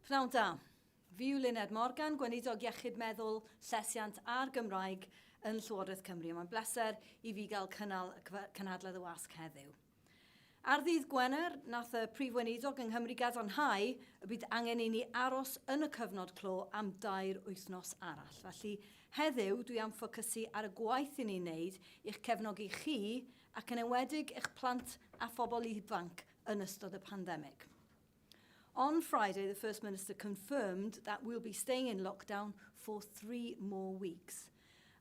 Pnawn da. Fi yw Eluned Morgan, Gweinidog Iechyd, Meddwl, Llesiant a'r Gymraeg yn Llywodraeth Cymru. Mae'n bleser i fi gael cynnal Cynhadledd y Wasg heddiw. Ar ddydd Gwener, nath y Prif Gweinidog yng Nghymru gadarnhau y bydd angen i ni aros yn y cyfnod clo am 2 wythnos arall. Felly heddiw dwi am ffocysu ar y gwaith i ni'n wneud i'ch cefnogi chi ac yn enwedig eich plant a phobl ifanc yn ystod y pandemig. On Friday, the First Minister confirmed that we'll be staying in lockdown for 3 more weeks.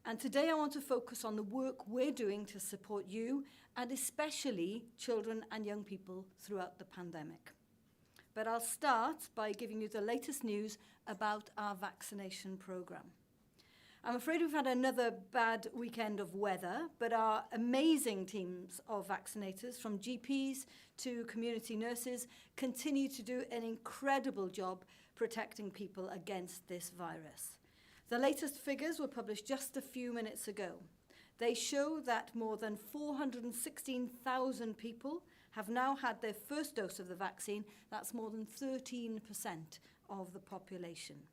And today I want to focus on the work we're doing to support you and especially children and young people throughout the pandemic. But I'll start by giving you the latest news about our vaccination programme. I'm afraid we've had another bad weekend of weather, but our amazing teams of vaccinators, from GPs to community nurses, continue to do an incredible job protecting people against this virus. The latest figures were published just a few minutes ago. They show that more than 416,000 people have now had their first dose of the vaccine. That's more than 13% of the population.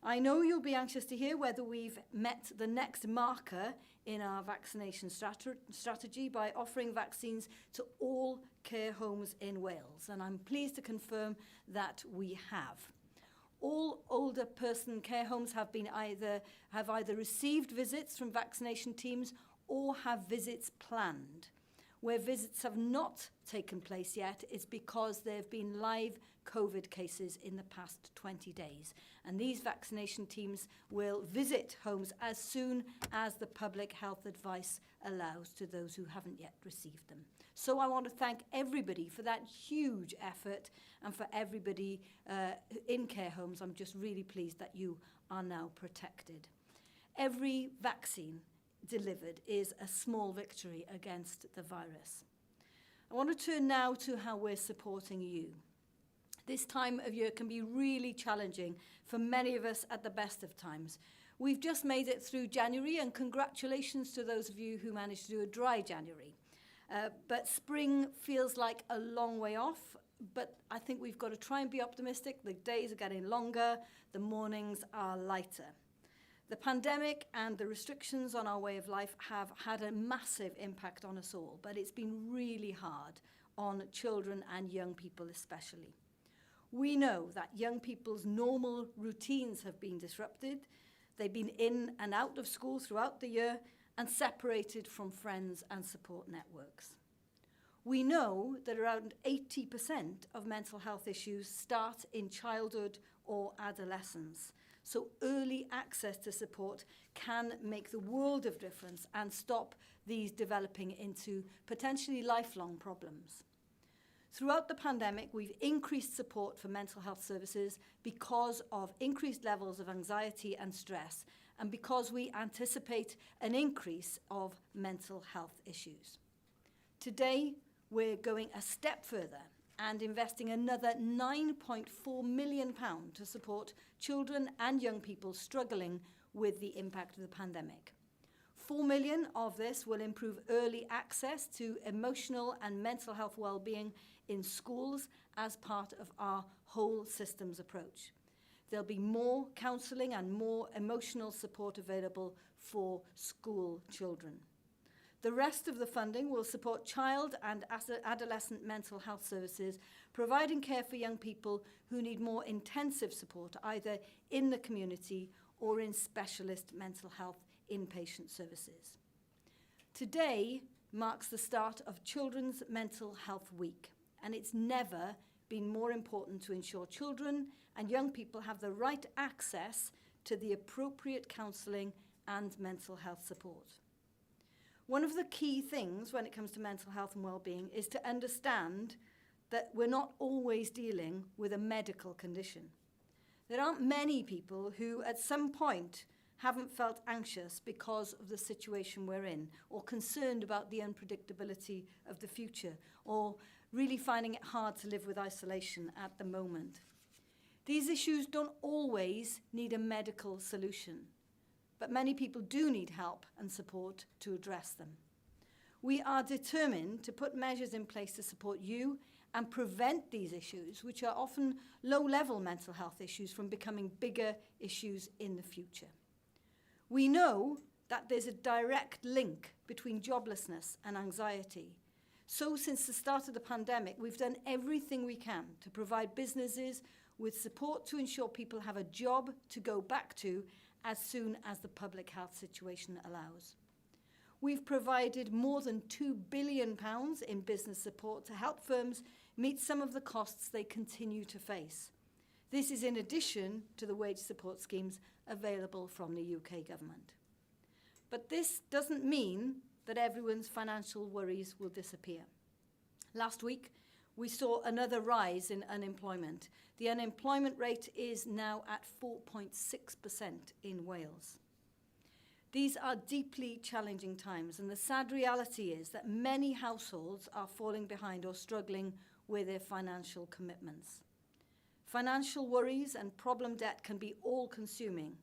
I know you'll be anxious to hear whether we've met the next marker in our vaccination strategy by offering vaccines to all care homes in Wales, and I'm pleased to confirm that we have. All older person care homes have either received visits from vaccination teams or have visits planned. Where visits have not taken place yet, it's because there have been live COVID cases in the past 20 days. And these vaccination teams will visit homes as soon as the public health advice allows to those who haven't yet received them. So I want to thank everybody for that huge effort, and for everybody in care homes. I'm just really pleased that you are now protected. Every vaccine delivered is a small victory against the virus. I want to turn now to how we're supporting you. This time of year can be really challenging for many of us at the best of times. We've just made it through January, and congratulations to those of you who managed to do a dry January. But spring feels like a long way off, but I think we've got to try and be optimistic. The days are getting longer, the mornings are lighter. The pandemic and the restrictions on our way of life have had a massive impact on us all, but it's been really hard on children and young people especially. We know that young people's normal routines have been disrupted. They've been in and out of school throughout the year and separated from friends and support networks. We know that around 80% of mental health issues start in childhood or adolescence. So early access to support can make the world of difference and stop these developing into potentially lifelong problems. Throughout the pandemic, we've increased support for mental health services because of increased levels of anxiety and stress, and because we anticipate an increase of mental health issues. Today, we're going a step further and investing another £9.4 million to support children and young people struggling with the impact of the pandemic. £4 million of this will improve early access to emotional and mental health well-being in schools as part of our whole systems approach. There'll be more counselling and more emotional support available for school children. The rest of the funding will support child and adolescent mental health services, providing care for young people who need more intensive support, either in the community or in specialist mental health inpatient services. Today marks the start of Children's Mental Health Week, and it's never been more important to ensure children and young people have the right access to the appropriate counselling and mental health support. One of the key things when it comes to mental health and well-being is to understand that we're not always dealing with a medical condition. There aren't many people who at some point haven't felt anxious because of the situation we're in, or concerned about the unpredictability of the future, or really finding it hard to live with isolation at the moment. These issues don't always need a medical solution, but many people do need help and support to address them. We are determined to put measures in place to support you and prevent these issues, which are often low-level mental health issues, from becoming bigger issues in the future. We know that there's a direct link between joblessness and anxiety. So since the start of the pandemic, we've done everything we can to provide businesses with support to ensure people have a job to go back to as soon as the public health situation allows. We've provided more than £2 billion in business support to help firms meet some of the costs they continue to face. This is in addition to the wage support schemes available from the UK government. But this doesn't mean that everyone's financial worries will disappear. Last week, we saw another rise in unemployment. The unemployment rate is now at 4.6% in Wales. These are deeply challenging times, and the sad reality is that many households are falling behind or struggling with their financial commitments. Financial worries and problem debt can be all-consuming,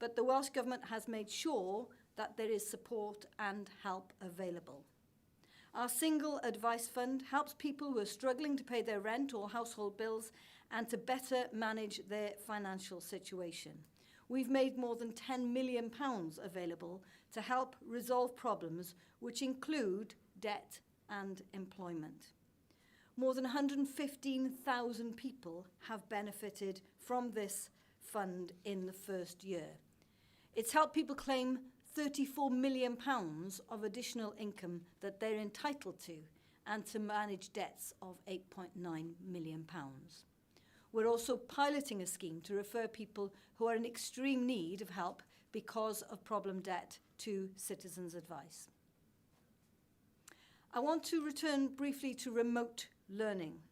but the Welsh Government has made sure that there is support and help available. Our Single Advice Fund helps people who are struggling to pay their rent or household bills and to better manage their financial situation. We've made more than £10 million available to help resolve problems which include debt and employment. More than 115,000 people have benefited from this fund in the first year. It's helped people claim £34 million of additional income that they're entitled to, and to manage debts of £8.9 million. We're also piloting a scheme to refer people who are in extreme need of help because of problem debt to Citizens Advice. I want to return briefly to remote learning.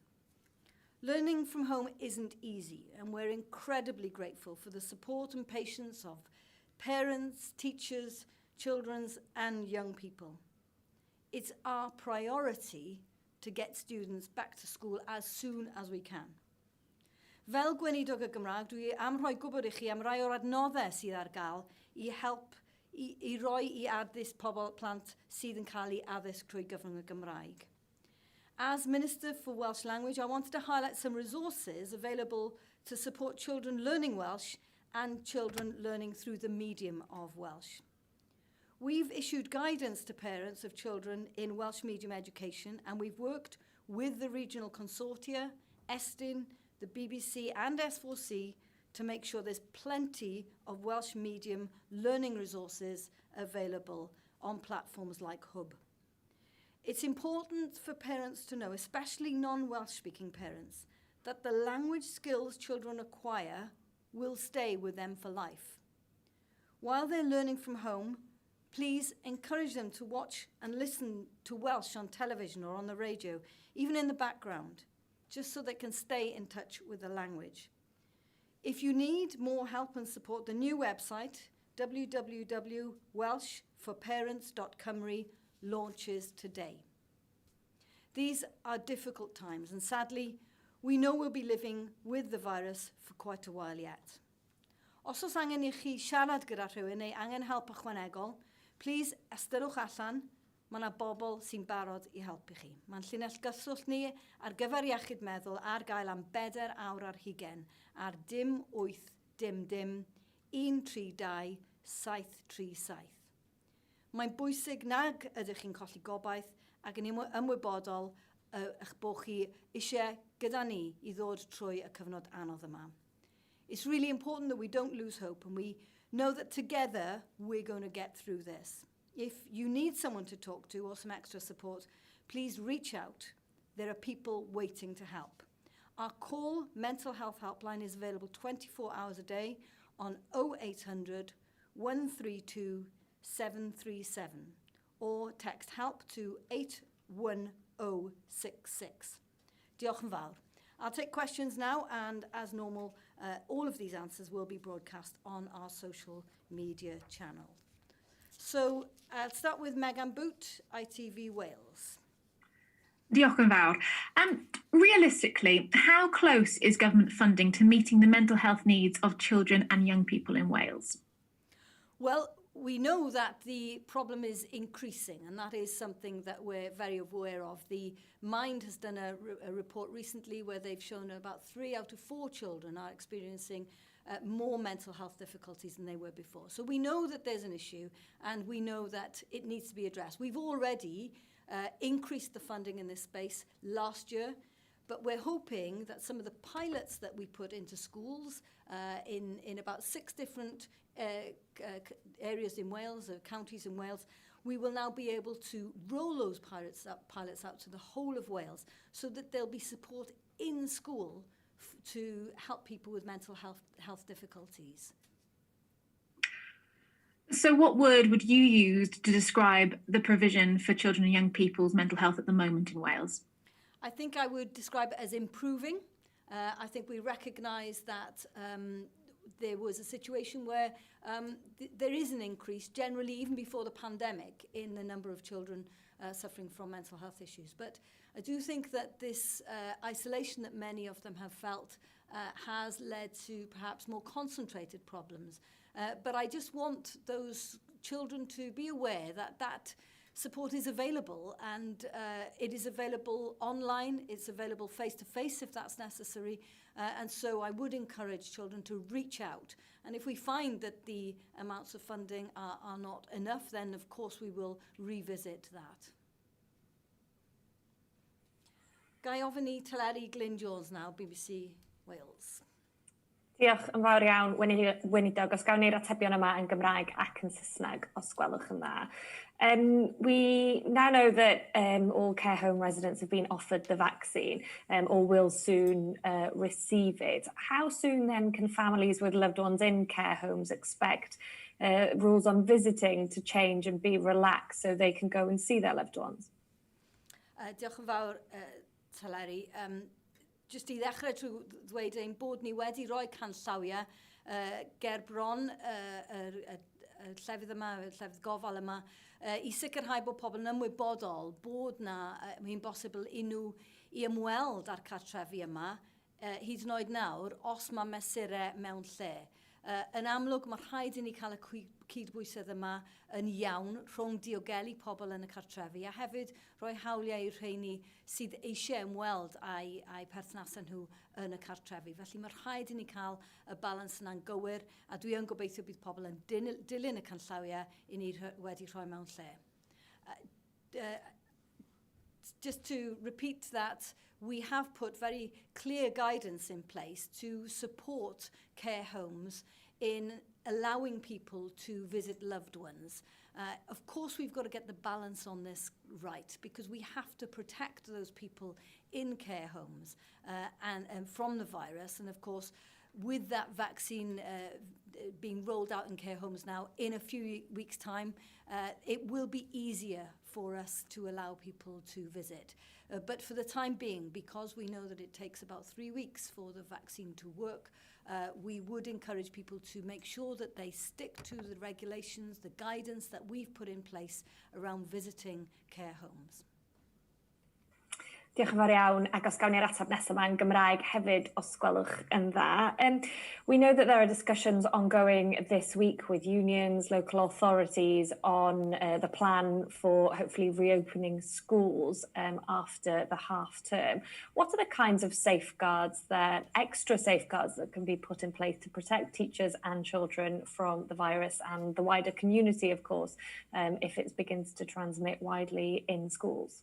Learning from home isn't easy, and we're incredibly grateful for the support and patience of parents, teachers, children, and young people. It's our priority to get students back to school as soon as we can. Fel Gweinidog y Gymraeg, dwi am rhoi gwybod I chi am rai o'r adnoddau sydd ar gael i roi I addysg pobl plant sydd yn cael ei addysg trwy gyfrwng y Gymraeg. As Minister for Welsh Language, I wanted to highlight some resources available to support children learning Welsh and children learning through the medium of Welsh. We've issued guidance to parents of children in Welsh medium education, and we've worked with the regional consortia, Estyn, the BBC and S4C to make sure there's plenty of Welsh medium learning resources available on platforms like Hub. It's important for parents to know, especially non-Welsh speaking parents, that the language skills children acquire will stay with them for life. While they're learning from home, please encourage them to watch and listen to Welsh on television or on the radio, even in the background, just so they can stay in touch with the language. If you need more help and support, the new website, www.welshforparents.cymru, launches today. These are difficult times, and sadly, we know we'll be living with the virus for quite a while yet. Os oes angen I chi siarad gyda rhywun neu angen help ychwanegol, please ystyrwch allan, mae yna bobl sy'n barod I helpu chi. Mae'n llinell gyswllt ni ar gyfer Iechyd Meddwl ar gael am 4 awr ar hugen ar dim 8 dim dim 132 737. Mae'n bwysig nag ydych chi'n colli gobaith ac yn ymwybodol eich bod chi eisiau gyda ni I ddod trwy y cyfnod anodd yma. It's really important that we don't lose hope, and we know that together we're going to get through this. If you need someone to talk to or some extra support, please reach out. There are people waiting to help. Our call mental health helpline is available 24 hours a day on 0800 132 737 or text help to 81066. Diolch yn fawr. I'll take questions now, and as normal, all of these answers will be broadcast on our social media channel. So I'll start with Megan Boot, ITV Wales. Diolch yn fawr. Realistically, how close is government funding to meeting the mental health needs of children and young people in Wales? Well, we know that the problem is increasing, and that is something that we're very aware of. The Mind has done a report recently where they've shown about 3 out of 4 children are experiencing more mental health difficulties than they were before. So we know that there's an issue, and we know that it needs to be addressed. We've already increased the funding in this space last year, but we're hoping that some of the pilots that we put into schools in about 6 different areas in Wales, counties in Wales, we will now be able to roll those pilots out to the whole of Wales so that there'll be support in school to help people with mental health difficulties. So what word would you use to describe the provision for children and young people's mental health at the moment in Wales? I think I would describe it as improving. I think we recognise that there was a situation where there is an increase generally, even before the pandemic, in the number of children suffering from mental health issues. But I do think that this isolation that many of them have felt has led to perhaps more concentrated problems. But I just want those children to be aware that that support is available, and it is available online, it's available face-to-face if that's necessary, and so I would encourage children to reach out. And if we find that the amounts of funding are not enough, then of course we will revisit that. Gai ofyn i Teleri Glyn Jones now, BBC Wales. Diolch yn fawr iawn, Gweinidog. Os gawn ni'r atebion yma yn Gymraeg ac yn Saesneg, os gwelwch yn dda. We now know that all care home residents have been offered the vaccine or will soon receive it. How soon then can families with loved ones in care homes expect rules on visiting to change and be relaxed so they can go and see their loved ones? Diolch yn fawr, Teleri. Just i ddechrau trwy ddweud ein bod ni wedi rhoi canllawiau ger bron y llefydd yma, y llefydd gofal yma, i sicrhau bod pobl yn ymwybodol bod na, mae'n bosibl i nhw i ymweld â'r cartrefi yma, hyd yn oed nawr, os mae mesurau mewn lle. Yn amlwg, mae rhaid i ni cael y cydbwysedd yma yn iawn rhwng diogelu pobl yn y cartrefi, a hefyd rhoi hawliau i'r rheini sydd eisiau ymweld a'u perthnasau nhw yn y cartrefi. Felly mae rhaid i ni cael y balans yna'n gywir, a dwi yn gobeithio bydd pobl yn dilyn y canllawiau i ni wedi rhoi mewn lle. Just to repeat that, we have put very clear guidance in place to support care homes in allowing people to visit loved ones. Of course, we've got to get the balance on this right, because we have to protect those people in care homes and from the virus. And of course, with that vaccine being rolled out in care homes now in a few weeks' time, it will be easier for us to allow people to visit. But for the time being, because we know that it takes about 3 weeks for the vaccine to work, we would encourage people to make sure that they stick to the regulations, the guidance that we've put in place around visiting care homes. Diolch yn fawr iawn, ac os gawn ni'r ateb nesaf yma yn Gymraeg hefyd, os gwelwch yn dda. We know that there are discussions ongoing this week with unions, local authorities on the plan for hopefully reopening schools after the half term. What are the kinds of safeguards extra safeguards that can be put in place to protect teachers and children from the virus and the wider community, of course, if it begins to transmit widely in schools?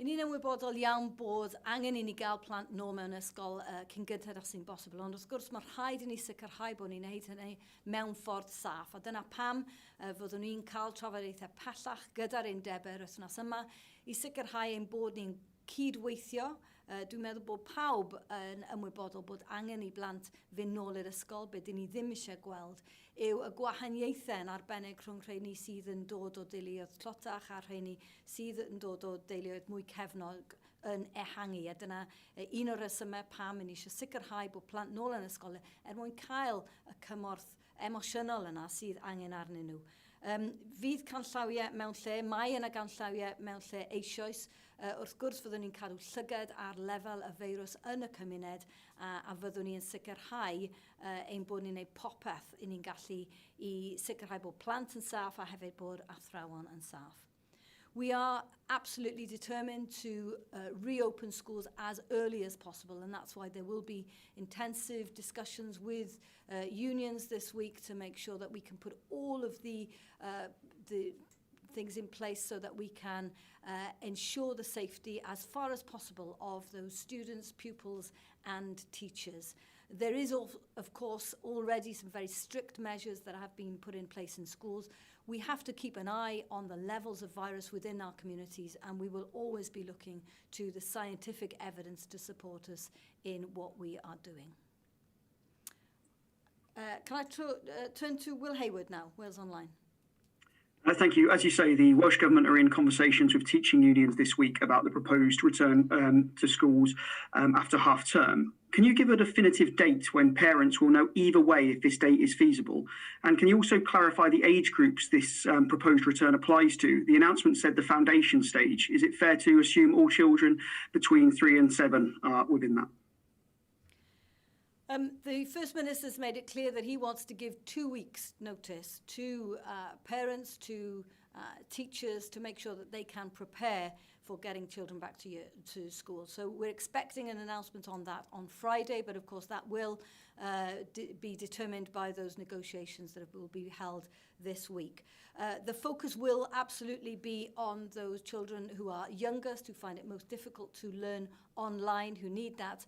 I ni'n ymwybodol iawn bod angen i ni gael plant nôl mewn ysgol cyn gynted ag sy'n bosibl, ond wrth gwrs mae rhaid i ni sicrhau bod ni'n neud hynny mewn ffordd saff. A dyna pam fyddwn ni'n cael trafodaethau pellach gyda'r undebau wythnos yma i sicrhau ein bod ni'n cydweithio. Dwi'n meddwl bod pawb yn ymwybodol bod angen i blant fynd nôl i'r ysgol, beth dyn ni ddim eisiau gweld yw y gwahaniaethau yn arbennig rhwng rheini sydd yn dod o deuluoedd tlotach a rheini sydd yn dod o deuluoedd mwy cefnog yn ehangu. A dyna un o'r resymau pam yn eisiau sicrhau bod plant nôl yn ysgol mwyn cael y cymorth emosiynol yna sydd angen arnyn nhw. Fydd canllawiau mewn lle, mae yna canllawiau mewn lle eisoes. Wrth gwrs fyddwn ni'n cadw llygad ar lefel y feirws yn y cymuned a fyddwn ni'n sicrhau ein bod ni'n gwneud popeth i ni'n gallu i sicrhau bod plant yn saff a hefyd bod athrawon yn saff. We are absolutely determined to reopen schools as early as possible, and that's why there will be intensive discussions with unions this week to make sure that we can put all of the things in place so that we can ensure the safety as far as possible of those students, pupils and teachers. There is, of course, already some very strict measures that have been put in place in schools. We have to keep an eye on the levels of virus within our communities, and we will always be looking to the scientific evidence to support us in what we are doing. Can I turn to Will Hayward now, Wales Online? Thank you. As you say, the Welsh Government are in conversations with teaching unions this week about the proposed return to schools after half term. Can you give a definitive date when parents will know either way if this date is feasible? And can you also clarify the age groups this proposed return applies to? The announcement said the foundation stage. Is it fair to assume all children between 3 and 7 are within that? The First Minister's made it clear that he wants to give 2 weeks' notice to parents, to teachers, to make sure that they can prepare for getting children back to school. So we're expecting an announcement on that on Friday, but of course that will be determined by those negotiations that will be held this week. The focus will absolutely be on those children who are youngest, who find it most difficult to learn online, who need that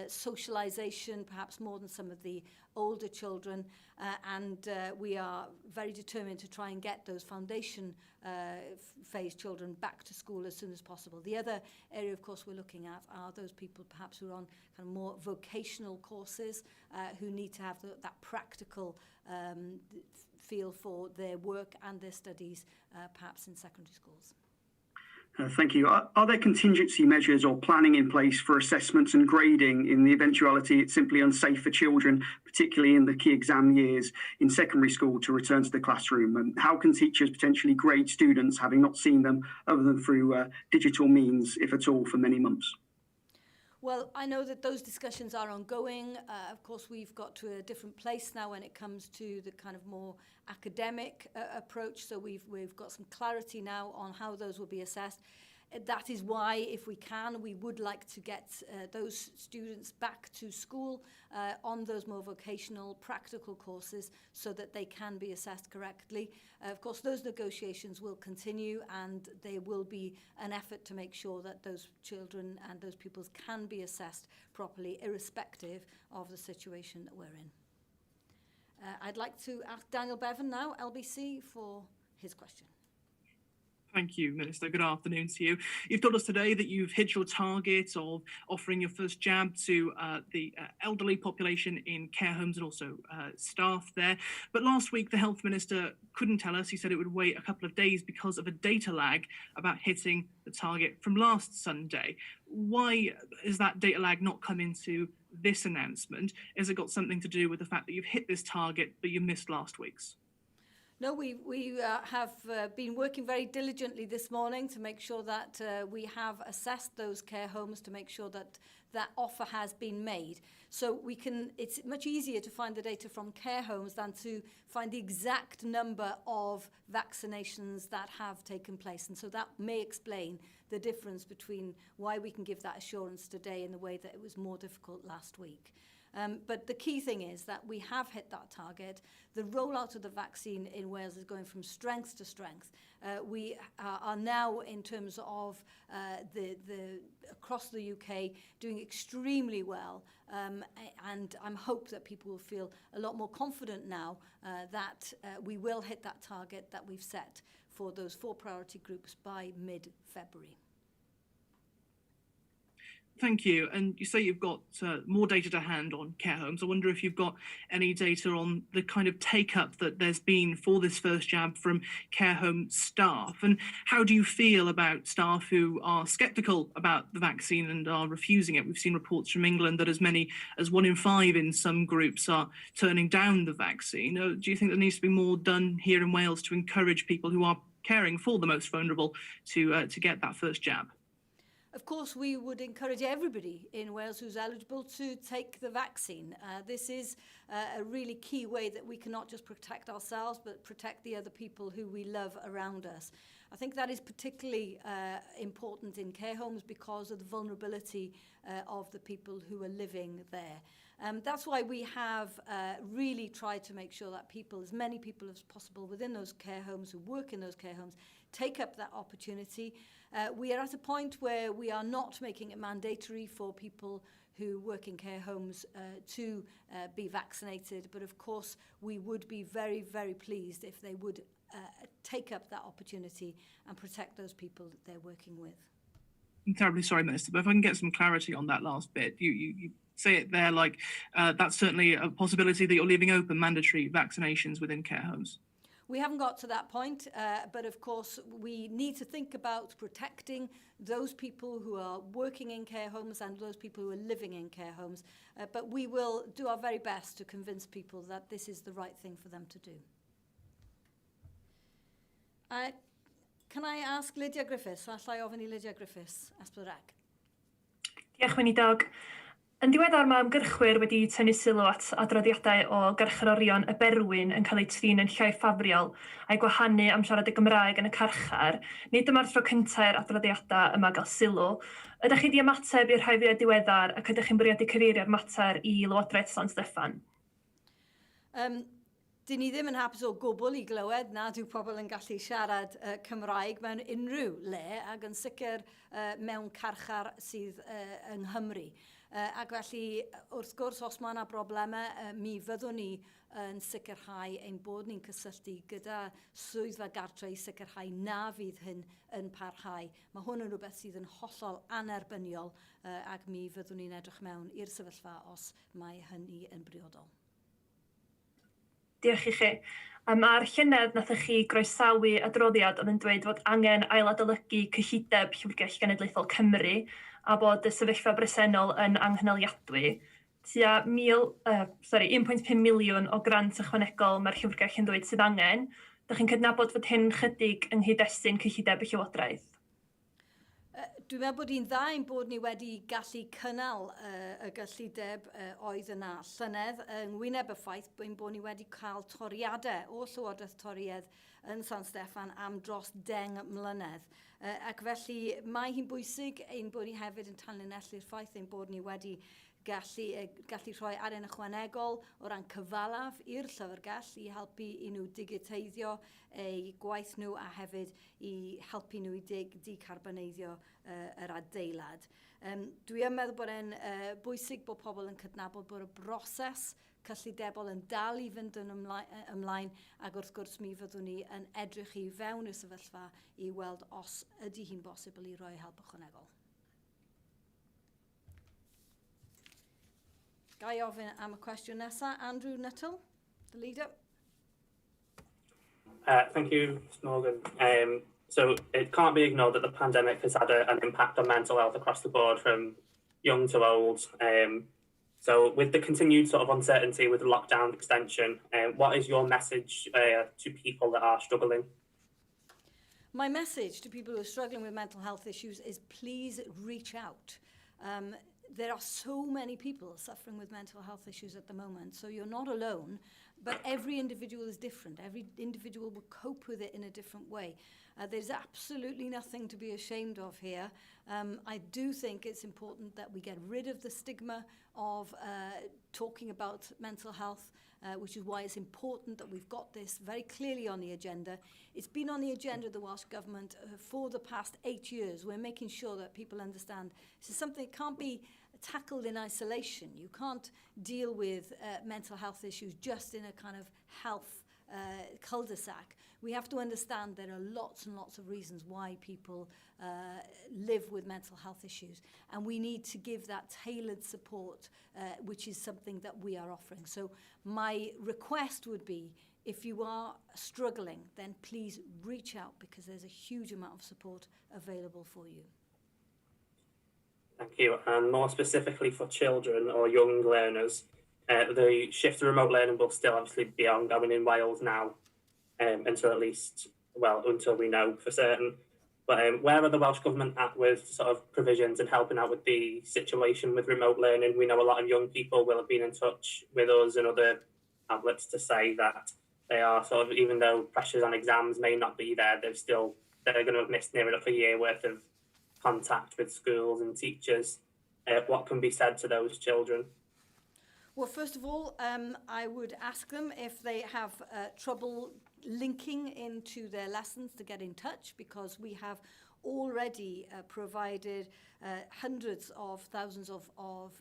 socialization perhaps more than some of the older children, and we are very determined to try and get those foundation phase children back to school as soon as possible. The other area, of course, we're looking at are those people perhaps who are on kind of more vocational courses, who need to have that practical feel for their work and their studies, perhaps in secondary schools. Thank you. Are there contingency measures or planning in place for assessments and grading in the eventuality it's simply unsafe for children, particularly in the key exam years in secondary school, to return to the classroom? And how can teachers potentially grade students having not seen them other than through digital means, if at all, for many months? Well, I know that those discussions are ongoing. Of course, we've got to a different place now when it comes to the kind of more academic approach. So we've got some clarity now on how those will be assessed. That is why, if we can, we would like to get those students back to school on those more vocational, practical courses so that they can be assessed correctly. Of course, those negotiations will continue, and there will be an effort to make sure that those children and those pupils can be assessed properly, irrespective of the situation that we're in. I'd like to ask Daniel Bevan now, LBC, for his question. Thank you, Minister. Good afternoon to you. You've told us today that you've hit your target of offering your first jab to the elderly population in care homes and also staff there. But last week, the Health Minister couldn't tell us. He said it would wait a couple of days because of a data lag about hitting the target from last Sunday. Why is that data lag not come into this announcement? Has it got something to do with the fact that you've hit this target but you missed last week's? No, we have been working very diligently this morning to make sure that we have assessed those care homes to make sure that that offer has been made. So it's much easier to find the data from care homes than to find the exact number of vaccinations that have taken place. And so that may explain the difference between why we can give that assurance today and the way that it was more difficult last week. But the key thing is that we have hit that target. The rollout of the vaccine in Wales is going from strength to strength. We are now, in terms of across the UK, doing extremely well. And I'm hope that people will feel a lot more confident now that we will hit that target that we've set for those 4 priority groups by mid-February. Thank you. And you say you've got more data to hand on care homes. I wonder if you've got any data on the kind of take-up that there's been for this first jab from care home staff. And how do you feel about staff who are sceptical about the vaccine and are refusing it? We've seen reports from England that as many as 1 in 5 in some groups are turning down the vaccine. Do you think there needs to be more done here in Wales to encourage people who are caring for the most vulnerable to get that first jab? Of course, we would encourage everybody in Wales who's eligible to take the vaccine. This is a really key way that we can not just protect ourselves, but protect the other people who we love around us. I think that is particularly important in care homes because of the vulnerability of the people who are living there. That's why we have really tried to make sure that people, as many people as possible within those care homes, who work in those care homes, take up that opportunity. We are at a point where we are not making it mandatory for people who work in care homes to be vaccinated, but of course we would be very, very pleased if they would take up that opportunity and protect those people that they're working with. I'm terribly sorry, Minister, but if I can get some clarity on that last bit. You say it there like that's certainly a possibility that you're leaving open mandatory vaccinations within care homes. We haven't got to that point, but of course we need to think about protecting those people who are working in care homes and those people who are living in care homes. But we will do our very best to convince people that this is the right thing for them to do. Can I ask Lydia Griffiths? Allai ofyn I Lydia Griffiths, Esblyrec. Diolch, Gweinidog. Yn diweddar mae ymgyrchwyr wedi tynnu sylw at adroddiadau o garcharorion y berwyn yn cael eu trin yn llai ffafriol a'i gwahanu am siarad y Gymraeg yn y carchar. Nid yma'r tro cyntau'r adroddiadau yma gael sylw. Ydych chi wedi ymateb i'r rhai fwyaf diweddar ac ydych chi'n bwriadu cyfeirio'r mater i Lywodraeth San Steffan? Dyn ni ddim yn hapus o gwbl i glywed nad yw pobl yn gallu siarad Cymraeg mewn unrhyw le ac yn sicr mewn carchar sydd yng Nghymru. Ac felly, wrth gwrs, os mae yna broblemau, mi fyddwn ni yn sicrhau ein bod ni'n cysylltu gyda swyddfa gartre i sicrhau na fydd hyn yn parhau. Mae hwn yn rhywbeth sydd yn hollol anerbyniol ac mi fyddwn ni'n edrych mewn i'r sefyllfa os mae hynny yn briodol. Diolch i chi. Ar llynedd nathych chi groesawu adroddiad oedd yn dweud fod angen ailadolygu cyllideb Llyfrgell Genedlaethol Cymru a bod y sefyllfa bresennol yn anghynaliadwy. Tua 1.5 miliwn o grant ychwanegol mae'r Llyfrgell yn dweud sydd angen. Dych chi'n cydnabod fod hyn chydig yng nghyd-destun cyllideb y Llywodraeth? Dwi'n meddwl bod hi'n dda ein bod ni wedi gallu cynnal y gyllideb oedd yna llynedd yng ngwyneb y ffaith bod ni wedi cael toriadau o Llywodraeth Toriedd yn San Steffan am dros 10 mlynedd. Ac felly mae hi'n bwysig ein bod ni hefyd yn tanlinellu'r ffaith ein bod ni wedi gallu rhoi arian ychwanegol o ran cyfalaf i'r llyfrgell i helpu i nhw digiteiddio eu gwaith nhw a hefyd i helpu nhw i decarboneiddio yr adeilad. Dwi yn meddwl bod e'n bwysig bod pobl yn cydnabod bod y broses cyllidebol yn dal i fynd yn ymlaen ac wrth gwrs mi fyddwn ni yn edrych i fewn y sefyllfa i weld os ydy hi'n bosibl i roi help ychwanegol. Ga I ofyn am y cwestiwn nesaf, Andrew Nuttall, the leader. Thank you, Mr. Morgan. So it can't be ignored that the pandemic has had an impact on mental health across the board, from young to old. So with the continued sort of uncertainty with the lockdown extension, what is your message to people that are struggling? My message to people who are struggling with mental health issues is please reach out. There are so many people suffering with mental health issues at the moment, so you're not alone, but every individual is different. Every individual will cope with it in a different way. There's absolutely nothing to be ashamed of here. I do think it's important that we get rid of the stigma of talking about mental health, which is why it's important that we've got this very clearly on the agenda. It's been on the agenda of the Welsh Government for the past 8 years. We're making sure that people understand this is something that can't be tackled in isolation. You can't deal with mental health issues just in a kind of health cul-de-sac. We have to understand there are lots and lots of reasons why people live with mental health issues, and we need to give that tailored support, which is something that we are offering. So my request would be, if you are struggling, then please reach out, because there's a huge amount of support available for you. Thank you. And more specifically for children or young learners, the shift to remote learning will still obviously be ongoing in Wales now, until we know for certain. But where are the Welsh Government at with sort of provisions and helping out with the situation with remote learning? We know a lot of young people will have been in touch with us and other outlets to say that they are sort of, even though pressures on exams may not be there, they're going to have missed near enough a year worth of contact with schools and teachers. What can be said to those children? Well, first of all, I would ask them if they have trouble linking into their lessons to get in touch, because we have already provided hundreds of thousands of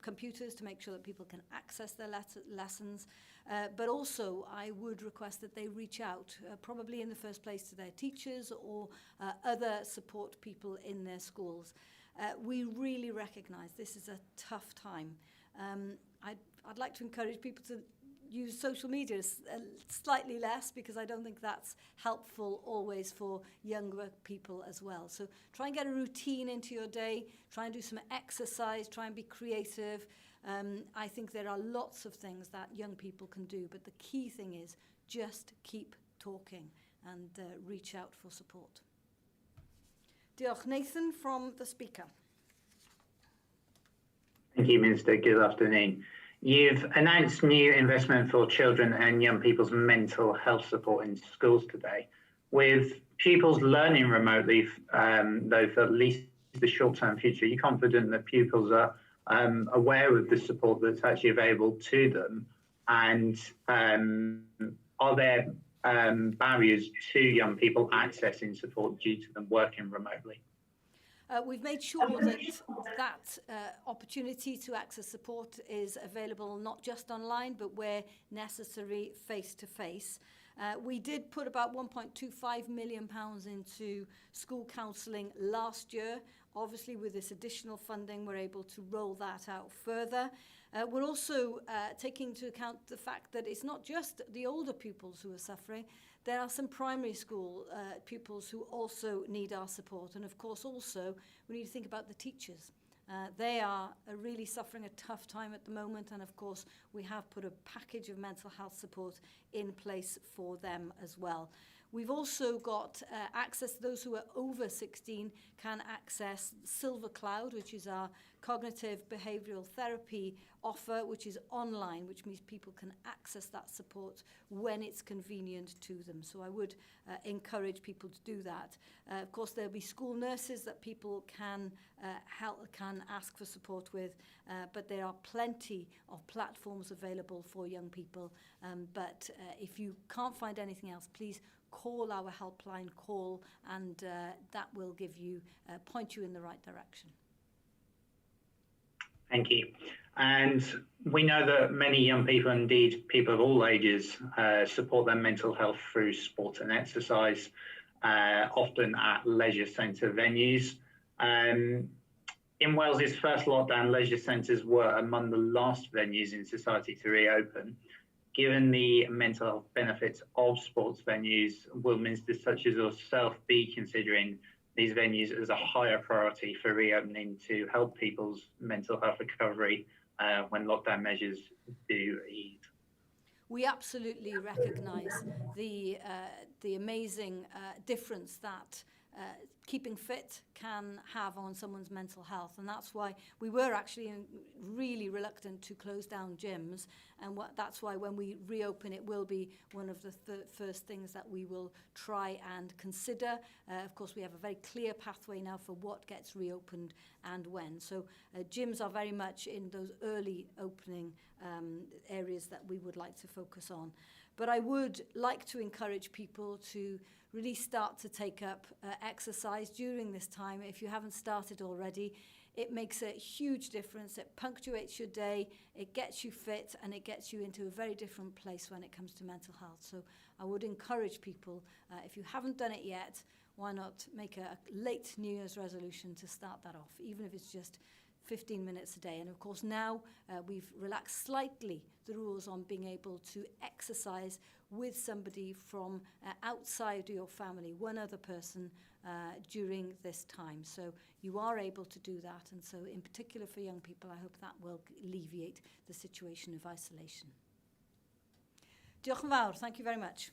computers to make sure that people can access their lessons. But also, I would request that they reach out, probably in the first place to their teachers or other support people in their schools. We really recognise this is a tough time. I'd like to encourage people to use social media slightly less, because I don't think that's helpful always for younger people as well. So try and get a routine into your day, try and do some exercise, try and be creative. I think there are lots of things that young people can do, but the key thing is just keep talking and reach out for support. Diolch. Nathan from the Speaker. Thank you, Minister. Good afternoon. You've announced new investment for children and young people's mental health support in schools today. With pupils learning remotely, though for at least the short-term future, are you confident that pupils are aware of the support that's actually available to them? And are there barriers to young people accessing support due to them working remotely? We've made sure that opportunity to access support is available not just online, but where necessary, face-to-face. We did put about £1.25 million into school counselling last year. Obviously, with this additional funding, we're able to roll that out further. We're also taking into account the fact that it's not just the older pupils who are suffering. There are some primary school pupils who also need our support. And of course, also, we need to think about the teachers. They are really suffering a tough time at the moment. And of course, we have put a package of mental health support in place for them as well. We've also got access, those who are over 16 can access Silver Cloud, which is our cognitive behavioural therapy offer, which is online, which means people can access that support when it's convenient to them. So I would encourage people to do that. Of course, there'll be school nurses that people can ask for support with, but there are plenty of platforms available for young people. But if you can't find anything else, please call our helpline, and that will give you, point you in the right direction. Thank you. And we know that many young people, indeed people of all ages, support their mental health through sport and exercise, often at leisure centre venues. In Wales's first lockdown, leisure centres were among the last venues in society to reopen. Given the mental health benefits of sports venues, will ministers such as yourself be considering these venues as a higher priority for reopening to help people's mental health recovery when lockdown measures do ease? We absolutely recognise the amazing difference that keeping fit can have on someone's mental health, and that's why we were actually really reluctant to close down gyms, and that's why when we reopen it will be one of the first things that we will try and consider. Of course, we have a very clear pathway now for what gets reopened and when. So gyms are very much in those early opening areas that we would like to focus on. But I would like to encourage people to really start to take up exercise during this time. If you haven't started already, it makes a huge difference. It punctuates your day, it gets you fit, and it gets you into a very different place when it comes to mental health. So I would encourage people, if you haven't done it yet, why not make a late New Year's resolution to start that off, even if it's just 15 minutes a day. And of course now we've relaxed slightly the rules on being able to exercise with somebody from outside your family, one other person during this time. So you are able to do that, and so in particular for young people, I hope that will alleviate the situation of isolation. Diolch yn fawr, thank you very much.